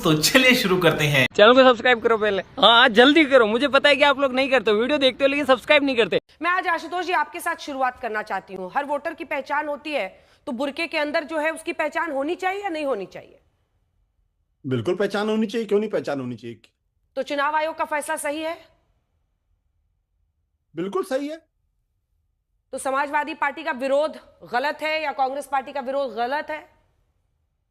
तो चलिए शुरू करते हैं। चैनल को सब्सक्राइब करो पहले। हाँ जल्दी करो, मुझे पता है कि आप लोग नहीं करते, वीडियो देखते हो लेकिन सब्सक्राइब नहीं करते। मैं आज आशुतोष जी आपके साथ शुरुआत करना चाहती हूँ। हर वोटर की पहचान होती है, तो बुरके के अंदर जो है उसकी पहचान होनी चाहिए या नहीं होनी चाहिए? बिल्कुल पहचान होनी चाहिए, क्यों नहीं पहचान होनी चाहिए। तो चुनाव आयोग का फैसला सही है? बिल्कुल सही है। तो समाजवादी पार्टी का विरोध गलत है या कांग्रेस पार्टी का विरोध गलत है?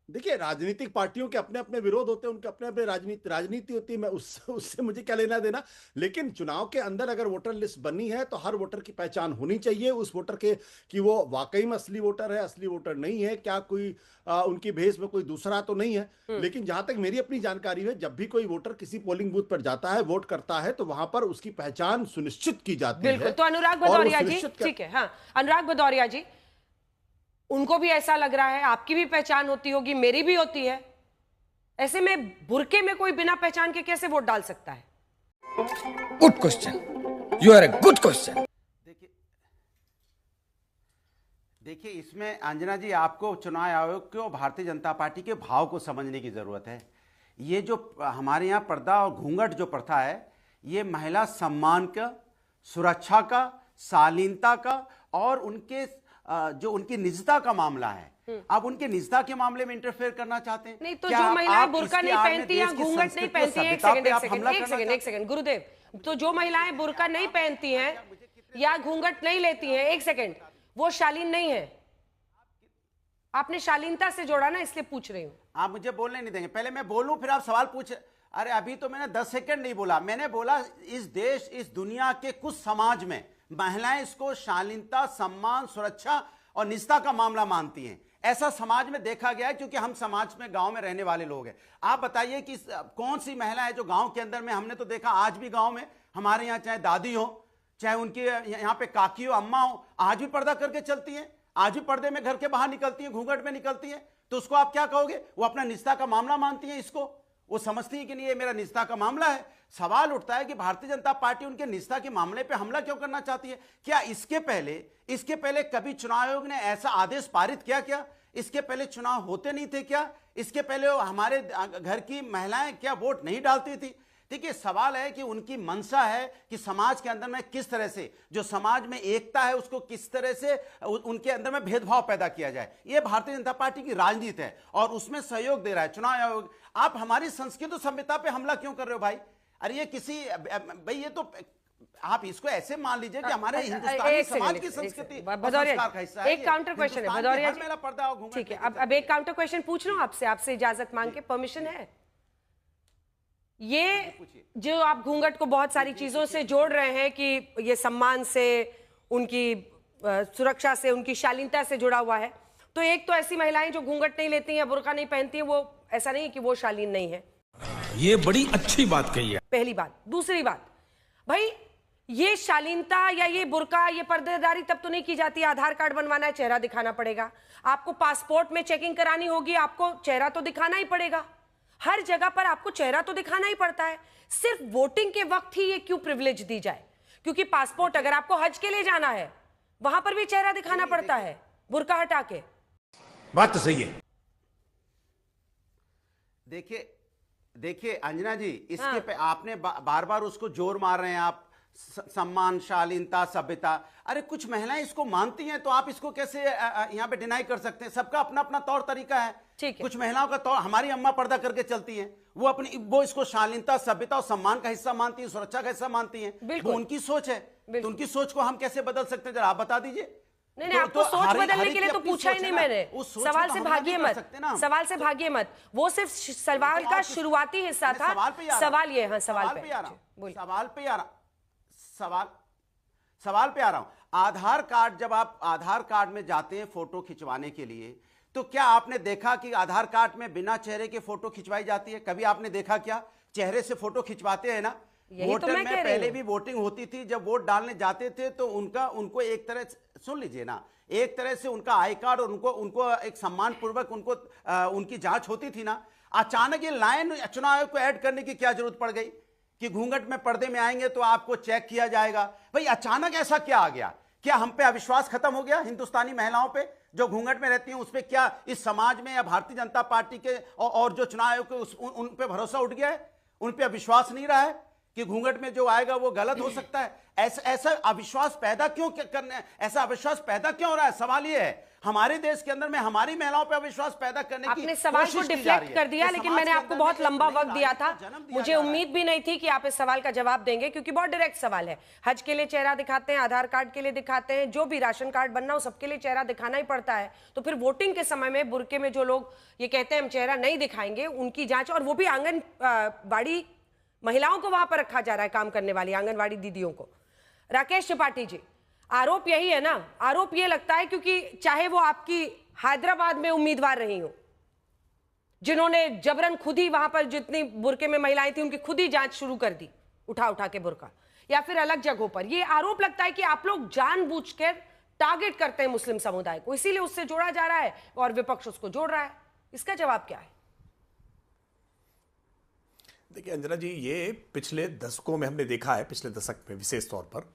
देखिए, राजनीतिक पार्टियों के अपने अपने विरोध होते हैं, उनके अपने अपने राजनीति होती है। मैं उससे मुझे क्या लेना देना। लेकिन चुनाव के अंदर अगर वोटर लिस्ट बनी है तो हर वोटर की पहचान होनी चाहिए, उस वोटर के कि वो वाकई में असली वोटर है, असली वोटर नहीं है, क्या कोई उनकी भेष में कोई दूसरा तो नहीं है। लेकिन जहां तक मेरी अपनी जानकारी है, जब भी कोई वोटर किसी पोलिंग बूथ पर जाता है, वोट करता है, तो वहां पर उसकी पहचान सुनिश्चित की जाती है। बिल्कुल। तो अनुराग भदौरिया जी, ठीक है, हाँ अनुराग भदौरिया जी, उनको भी ऐसा लग रहा है, आपकी भी पहचान होती होगी, मेरी भी होती है। ऐसे में बुरके में कोई बिना पहचान के कैसे वोट डाल सकता है? Good question, you are a good question. देखिए इसमें अंजना जी, आपको चुनाव आयोग के और भारतीय जनता पार्टी के भाव को समझने की जरूरत है। ये जो हमारे यहाँ पर्दा और घूंघट जो प्रथा है, ये महिला सम्मान का, सुरक्षा का, शालीनता का और उनके जो उनकी निजता का मामला है। अब उनके निजता के मामले में इंटरफेयर करना चाहते हैं। नहीं तो जो महिलाएं बुर्का नहीं पहनती या घूंघट नहीं पहनती हैं, एक सेकंड गुरुदेव, तो जो महिलाएं बुर्का नहीं पहनती हैं या घूंघट नहीं लेती हैं, एक सेकंड, वो शालीन नहीं है? आपने शालीनता से जोड़ा ना, इसलिए पूछ रही हूँ। आप मुझे बोलने नहीं देंगे, पहले मैं बोलूं फिर आप सवाल पूछ। अरे अभी तो मैंने 10 सेकंड नहीं बोला, मैंने बोला इस देश, इस दुनिया के कुछ समाज में महिलाएं इसको शालीनता, सम्मान, सुरक्षा और निजता का मामला मानती हैं। ऐसा समाज में देखा गया है, क्योंकि हम समाज में, गांव में रहने वाले लोग हैं। आप बताइए कि कौन सी महिला है जो गांव के अंदर में, हमने तो देखा आज भी गांव में हमारे यहाँ चाहे दादी हो, चाहे उनके यहाँ पे काकी हो, अम्मा हो, आज भी पर्दा करके चलती हैं, आज भी पर्दे में घर के बाहर निकलती हैं, घूंघट में निकलती हैं। तो उसको आप क्या कहोगे? वो अपना निजता का मामला मानती है, इसको वो समझती है कि नहीं ये मेरा निजता का मामला है। सवाल उठता है कि भारतीय जनता पार्टी उनके निजता के मामले पे हमला क्यों करना चाहती है? क्या इसके पहले कभी चुनाव आयोग ने ऐसा आदेश पारित किया? क्या इसके पहले चुनाव होते नहीं थे? क्या इसके पहले हमारे घर की महिलाएं क्या वोट नहीं डालती थी? देखिए, सवाल है कि उनकी मंशा है कि समाज के अंदर में किस तरह से, जो समाज में एकता है उसको किस तरह से उनके अंदर में भेदभाव पैदा किया जाए। यह भारतीय जनता पार्टी की राजनीति है और उसमें सहयोग दे रहा है चुनाव आयोग। आप हमारी संस्कृति और सभ्यता पे हमला क्यों कर रहे हो भाई? अरे ये किसी भाई, ये तो आप इसको ऐसे मान लीजिए कि हमारे हिंदुस्तानी समाज की संस्कृति भदौरिया, एक काउंटर क्वेश्चन है भदौरिया जी, मेरा पर्दा और घूंघट। ठीक है, अब एक काउंटर क्वेश्चन पूछ लूं आपसे इजाजत मांग के, परमिशन है? ये जो आप घूंघट को बहुत सारी चीजों से जोड़ रहे हैं कि ये सम्मान से, उनकी सुरक्षा से, उनकी शालीनता से जुड़ा हुआ है, तो एक तो ऐसी महिलाएं जो घूंघट नहीं लेती हैं, बुर्का नहीं पहनती हैं, वो ऐसा नहीं कि वो शालीन नहीं है। ये बड़ी अच्छी बात कही है। पहली बात। दूसरी बात, भाई ये शालीनता या ये बुर्का, ये पर्देदारी तब तो नहीं की जाती, आधार कार्ड बनवाना है, चेहरा दिखाना पड़ेगा। आपको पासपोर्ट में चेकिंग करानी होगी, आपको चेहरा तो दिखाना ही पड़ेगा। हर जगह पर आपको चेहरा तो दिखाना ही पड़ता है। सिर्फ वोटिंग के वक्त ही ये क्यों प्रिविलेज दी जाए? क्योंकि पासपोर्ट, अगर आपको हज के लिए जाना है, वहां पर भी चेहरा दिखाना पड़ता है बुर्का हटा के। बात तो सही है। देखिए अंजना जी, इसके पे आपने बार बार उसको जोर मार रहे हैं आप, सम्मान, शालीनता, सभ्यता। अरे कुछ महिलाएं इसको मानती हैं, तो आप इसको कैसे यहाँ पे डिनाई कर सकते हैं? सबका अपना अपना तौर तरीका है। ठीक है, कुछ महिलाओं का तौर, हमारी अम्मा पर्दा करके चलती हैं, वो इसको शालीनता, सभ्यता और सम्मान का हिस्सा मानती हैं, सुरक्षा का हिस्सा मानती हैं। वो उनकी सोच है, तो उनकी सोच को हम कैसे बदल सकते हैं? जरा आप बता दीजिए। नहीं, आपको सोच बदलने के लिए तो पूछा ही नहीं मैंने। सवाल से भागिए मत, सवाल से भागिए मत। वो सिर्फ सवाल का शुरुआती हिस्सा था। सवाल ये, हाँ सवाल पे आ रहा हूं। आधार कार्ड, जब आप आधार कार्ड में जाते हैं फोटो खिंचवाने के लिए, तो क्या आपने देखा कि आधार कार्ड में बिना चेहरे के फोटो खिंचवाई जाती है? कभी आपने देखा क्या? चेहरे से फोटो खिंचवाते हैं ना। वोटर में पहले भी वोटिंग होती थी, जब वोट डालने जाते थे तो उनको एक तरह, सुन लीजिए ना, एक तरह से उनका आई कार्ड और उनको एक सम्मान पूर्वक उनकी जांच होती थी ना। अचानक ये लाइन चुनाव आयोग को ऐड करने की क्या जरूरत पड़ गई कि घूंघट में, पर्दे में आएंगे तो आपको चेक किया जाएगा? भाई अचानक ऐसा क्या आ गया? क्या हम पे अविश्वास खत्म हो गया हिंदुस्तानी महिलाओं पे? जो घूंघट में रहती हैं उस पर क्या इस समाज में या भारतीय जनता पार्टी के और जो चुनाव आयोग के उन पे भरोसा उठ गया है, उन पे विश्वास नहीं रहा है कि घूंघट में जो आएगा वो गलत हो सकता है? ऐसा अविश्वास पैदा क्यों करना है? ऐसा अविश्वास पैदा क्यों हो रहा है? सवाल ये है, हमारे देश के अंदर में हमारी महिलाओं पर अविश्वास पैदा करने की आपने सवाल को डिफ्लेक्ट कर दिया, लेकिन मैंने आपको बहुत लंबा वक्त दिया था। मुझे उम्मीद भी नहीं थी कि आप इस सवाल का जवाब देंगे, क्योंकि बहुत डायरेक्ट सवाल है। हज के लिए चेहरा दिखाते हैं, आधार कार्ड के लिए दिखाते हैं, जो भी राशन कार्ड बनना हो सबके लिए चेहरा दिखाना ही पड़ता है। तो फिर वोटिंग के समय में बुर्के में जो लोग ये कहते हैं हम चेहरा नहीं दिखाएंगे, उनकी जांच, और वो भी आंगनबाड़ी महिलाओं को वहां पर रखा जा रहा है, काम करने वाली आंगनबाड़ी दीदियों को। राकेश त्रिपाठी जी, आरोप यही है ना? आरोप ये लगता है क्योंकि चाहे वो आपकी हैदराबाद में उम्मीदवार रही हो, जिन्होंने जबरन खुद ही वहां पर जितनी बुरके में महिलाएं थी उनकी खुद ही जांच शुरू कर दी, उठा के बुरका, या फिर अलग जगहों पर, ये आरोप लगता है कि आप लोग जानबूझकर टारगेट करते हैं मुस्लिम समुदाय को, इसीलिए उससे जोड़ा जा रहा है और विपक्ष उसको जोड़ रहा है। इसका जवाब क्या है? देखिए अंजना जी, ये पिछले दशकों में हमने देखा है, पिछले दशक में विशेष तौर पर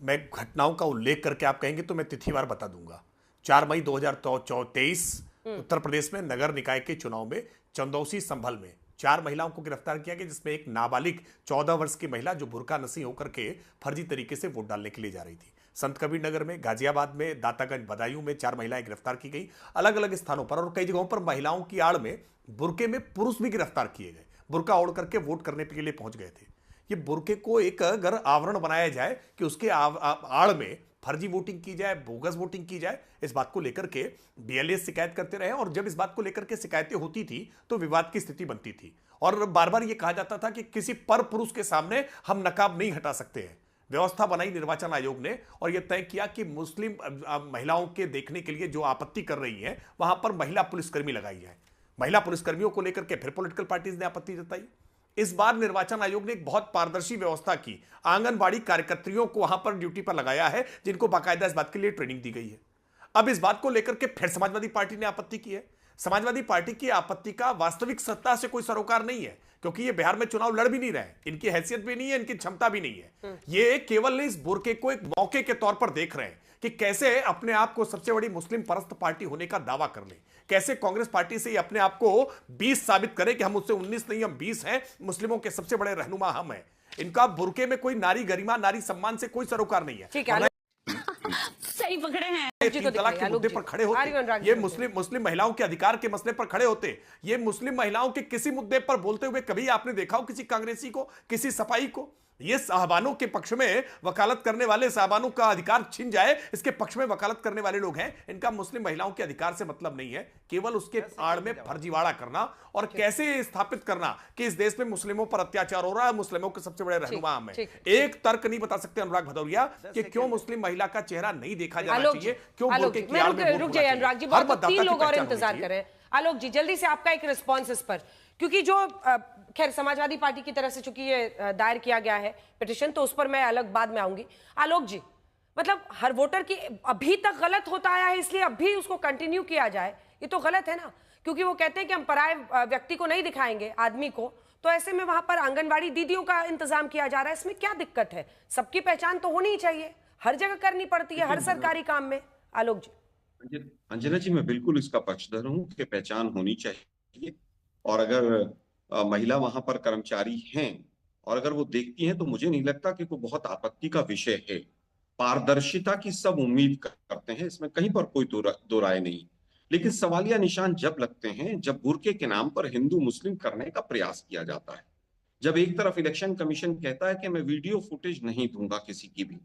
मैं घटनाओं का उल्लेख करके आप कहेंगे तो मैं तिथिवार बता दूंगा। 4 मई 2023 उत्तर प्रदेश में नगर निकाय के चुनाव में चंदौसी संभल में 4 महिलाओं को गिरफ्तार किया गया, जिसमें एक नाबालिग 14 वर्ष की महिला जो बुर्का नसी होकर के फर्जी तरीके से वोट डालने के लिए जा रही थी। संत कबीर नगर में, गाजियाबाद में, दातागंज, बदायूं में 4 महिलाएं गिरफ्तार की गई अलग अलग स्थानों पर, और कई जगहों पर महिलाओं की आड़ में बुर्के में पुरुष भी गिरफ्तार किए गए, बुर्का ओढ़ करके वोट करने के लिए पहुंच गए थे। ये बुर्के को एक अगर आवरण बनाया जाए कि उसके आड़ में फर्जी वोटिंग की जाए, बोगस वोटिंग की जाए, इस बात को लेकर के बीएलएस शिकायत करते रहे, और जब इस बात को लेकर के शिकायतें होती थी तो विवाद की स्थिति बनती थी, और बार बार यह कहा जाता था कि किसी पर पुरुष के सामने हम नकाब नहीं हटा सकते हैं। व्यवस्था बनाई निर्वाचन आयोग ने और यह तय किया कि मुस्लिम महिलाओं के देखने के लिए जो आपत्ति कर रही है वहां पर महिला पुलिसकर्मी लगाई जाए। महिला पुलिसकर्मियों को लेकर के फिर पॉलिटिकल पार्टीज ने आपत्ति जताई। इस बार निर्वाचन आयोग ने एक बहुत पारदर्शी व्यवस्था की, आंगनबाड़ी कार्यकर्त्रियों को वहां पर ड्यूटी पर लगाया है, जिनको बाकायदा इस बात के लिए ट्रेनिंग दी गई है। अब इस बात को लेकर के फिर समाजवादी पार्टी ने आपत्ति की है। समाजवादी पार्टी की आपत्ति का वास्तविक सत्ता से कोई सरोकार नहीं है, क्योंकि ये बिहार में चुनाव लड़ भी नहीं रहे, इनकी हैसियत भी नहीं है, इनकी क्षमता भी नहीं है। ये केवल इस बुर्के को एक मौके के तौर पर देख रहे हैं कि कैसे अपने आप को सबसे बड़ी मुस्लिम परस्त पार्टी होने का दावा कर ले, कैसे कांग्रेस पार्टी से अपने आप को 20 साबित करे कि हम उससे 19 नहीं, हम 20 हैं, मुस्लिमुं के सबसे बड़े रहनुमा हम हैं। इनका बुर्के में कोई नारी गरिमा, नारी सम्मान से कोई सरोकार नहीं है। ठीक है, सही पकड़े हैं। तीन तलाक के मुद्दे पर खड़े होते, ये मुस्लिम महिलाओं के अधिकार के मसले पर खड़े होते, ये मुस्लिम महिलाओं के किसी मुद्दे पर बोलते हुए कभी आपने देखा हो किसी कांग्रेसी को, किसी सपाई को? ये साहबानों के पक्ष में वकालत करने वाले, साहबानों का अधिकार छिन जाए इसके पक्ष में वकालत करने वाले लोग हैं। इनका मुस्लिम महिलाओं के अधिकार से मतलब नहीं है, केवल उसके आड़ में फर्जीवाड़ा करना और कैसे स्थापित करना कि इस देश में मुस्लिमों पर अत्याचार हो रहा है, मुस्लिमों के सबसे बड़े रहनुमा हम हैं। एक तर्क नहीं बता सकते अनुराग भदौरिया कि क्यों मुस्लिम महिला का चेहरा नहीं देखा जाना चाहिए, क्यों बुर्के की आड़ में रुक जाइए अनुराग जी, बहुत 3 लोग और इंतजार करें। आलोक जी, जल्दी से आपका एक रिस्पॉन्स इस पर, क्योंकि जो खैर समाजवादी पार्टी की तरफ से चूंकि ये दायर किया गया है पिटीशन, तो उस पर मैं अलग बाद में आऊंगी। आलोक जी, मतलब हर वोटर की अभी तक गलत होता आया है, इसलिए अभी उसको कंटिन्यू किया जाए, ये तो गलत है ना? क्योंकि वो कहते हैं कि हम पराये व्यक्ति को नहीं दिखाएंगे, आदमी को, तो ऐसे में वहां पर आंगनबाड़ी दीदियों का इंतजाम किया जा रहा है, इसमें क्या दिक्कत है? सबकी पहचान तो होनी ही चाहिए, हर जगह करनी पड़ती है, हर सरकारी काम में। आलोक जी। अंजना जी, मैं बिल्कुल इसका पक्षधर हूं कि पहचान होनी चाहिए, और अगर महिला वहां पर कर्मचारी हैं और अगर वो देखती हैं तो मुझे नहीं लगता कि कोई बहुत आपत्ति का विषय है। पारदर्शिता की सब उम्मीद करते हैं, इसमें कहीं पर कोई दो राय नहीं, लेकिन सवालिया निशान जब लगते हैं जब बुर्के के नाम पर हिंदू मुस्लिम करने का प्रयास किया जाता है। जब एक तरफ इलेक्शन कमीशन कहता है कि मैं वीडियो फुटेज नहीं दूंगा किसी की भी,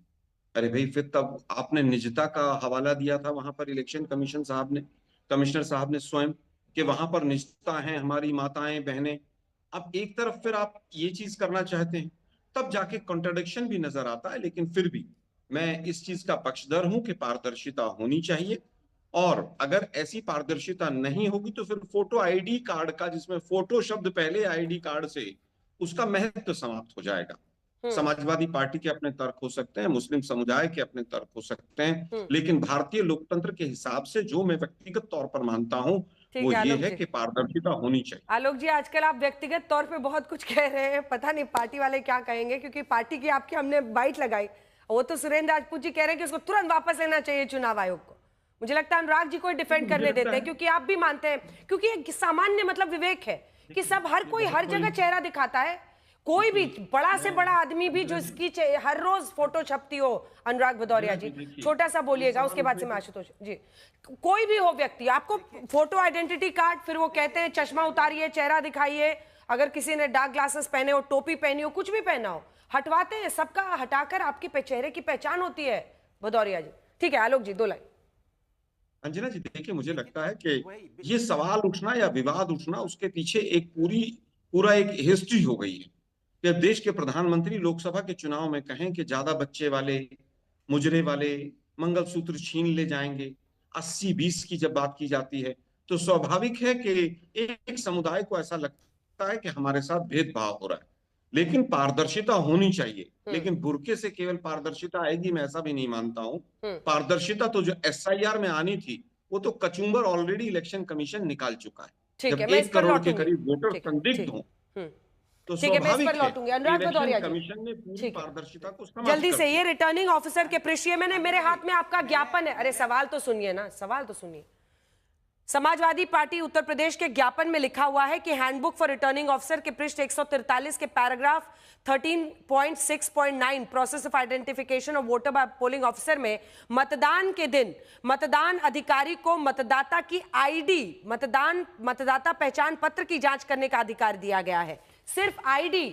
अरे भाई फिर तब आपने निजता का हवाला दिया था वहां पर इलेक्शन कमीशन साहब ने, कमिश्नर साहब ने स्वयं, कि वहां पर निजता है हमारी माताएं बहनें। अब एक तरफ फिर आप ये चीज करना चाहते हैं, तब जाके कॉन्ट्रडिक्शन भी नजर आता है। लेकिन फिर भी मैं इस चीज का पक्षधर हूं कि पारदर्शिता होनी चाहिए, और अगर ऐसी पारदर्शिता नहीं होगी तो फिर फोटो आईडी कार्ड का, जिसमें फोटो शब्द पहले आईडी कार्ड से, उसका महत्व समाप्त हो जाएगा। समाजवादी पार्टी के अपने तर्क हो सकते हैं, मुस्लिम समुदाय के अपने तर्क हो सकते हैं, लेकिन भारतीय लोकतंत्र के हिसाब से जो मैं व्यक्तिगत तौर पर मानता हूं वो ये है कि पारदर्शिता होनी चाहिए। आलोक जी, आजकल आप व्यक्तिगत तौर पे बहुत कुछ कह रहे हैं, पता नहीं पार्टी वाले क्या कहेंगे, क्योंकि पार्टी की आपकी हमने बाइट लगाई, वो तो सुरेंद्र राजपूत जी कह रहे हैं कि उसको तुरंत वापस लेना चाहिए चुनाव आयोग को। मुझे लगता है अनुराग जी को डिफेंड करने देते हैं, क्योंकि आप भी मानते हैं, क्योंकि एक सामान्य मतलब विवेक है कि सब हर कोई हर जगह चेहरा दिखाता है। कोई भी बड़ा से बड़ा आदमी भी जो इसकी हर रोज फोटो छपती हो, अनुराग भदौरिया जी छोटा सा बोलिएगा, उसके बाद से मैं आशुतोष जी, कोई भी हो व्यक्ति, आपको फोटो आइडेंटिटी कार्ड, फिर वो कहते हैं चश्मा उतारिए, चेहरा दिखाइए, अगर किसी ने डार्क ग्लासेस पहने हो, टोपी पहनी हो, कुछ भी पहना हो, हटवाते हैं, सबका हटाकर आपके चेहरे की पहचान होती है भदौरिया जी। ठीक है आलोक जी, 2 लाइन। अंजना जी देखिए, मुझे लगता है कि ये सवाल उठना या विवाद उठना, उसके पीछे एक पूरा एक हिस्ट्री हो गई है कि देश के प्रधानमंत्री लोकसभा के चुनाव में कहें कि ज्यादा बच्चे वाले, मुजरे वाले मंगलसूत्र छीन ले जाएंगे, 80-20 की जब बात की जाती है तो स्वाभाविक है कि एक समुदाय को ऐसा लगता है कि हमारे साथ भेदभाव हो रहा है। लेकिन पारदर्शिता होनी चाहिए, लेकिन बुरके से केवल पारदर्शिता आएगी मैं ऐसा भी नहीं मानता हूं। पारदर्शिता तो जो SIR में आनी थी वो तो कचूंबर ऑलरेडी इलेक्शन कमीशन निकाल चुका है। जब 1 करोड़ के करीब वोटर संदिग्ध हों तो ठीक है, मैं इस पर लौटूंगी। अनुराग भदौरिया जी, कमीशन ने पूरी पारदर्शिता को जल्दी से, ये रिटर्निंग ऑफिसर के पृष्ठ, मैंने मेरे हाथ में आपका ज्ञापन है। अरे सवाल तो सुनिए ना, सवाल तो सुनिए। समाजवादी पार्टी उत्तर प्रदेश के ज्ञापन में लिखा हुआ है कि हैंडबुक फॉर रिटर्निंग ऑफिसर के पृष्ठ 143 के paragraph 13.6.9 process of identification of voter by polling officer में मतदान के दिन मतदान अधिकारी को मतदाता की आईडी, मतदाता पहचान पत्र की जांच करने का अधिकार दिया गया है। सिर्फ आईडी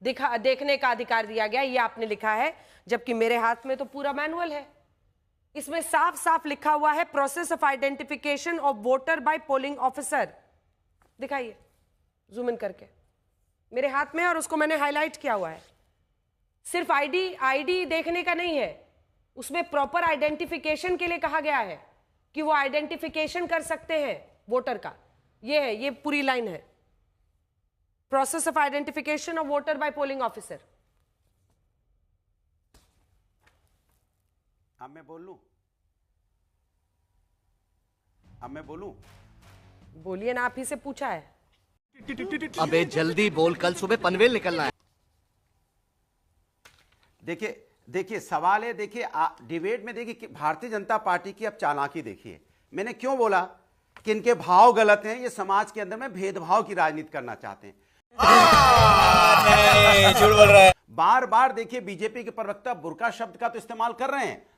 देखने का अधिकार दिया गया, ये आपने लिखा है, जबकि मेरे हाथ में तो पूरा मैनुअल है। इसमें साफ साफ लिखा हुआ है process of identification of voter by polling officer. दिखाइए जूम इन करके, मेरे हाथ में, और उसको मैंने हाईलाइट किया हुआ है। सिर्फ आईडी देखने का नहीं है, उसमें प्रॉपर आइडेंटिफिकेशन के लिए कहा गया है कि वो आइडेंटिफिकेशन कर सकते हैं वोटर का। ये है, ये पूरी लाइन है, process of identification of voter by polling officer. अब मैं बोल लूं? अब मैं बोलूं? बोलिए ना, आप ही से पूछा है। अबे जल्दी बोल, कल सुबह पनवेल निकलना है। देखिए सवाल है, देखिए डिबेट में देखिए भारतीय जनता पार्टी की अब चालाकी देखिए। मैंने क्यों बोला कि इनके भाव गलत हैं, ये समाज के अंदर में भेदभाव की राजनीति करना चाहते हैं। झूठ बोल रहा है। बार बार देखिए बीजेपी के प्रवक्ता बुर्का शब्द का तो इस्तेमाल कर रहे हैं,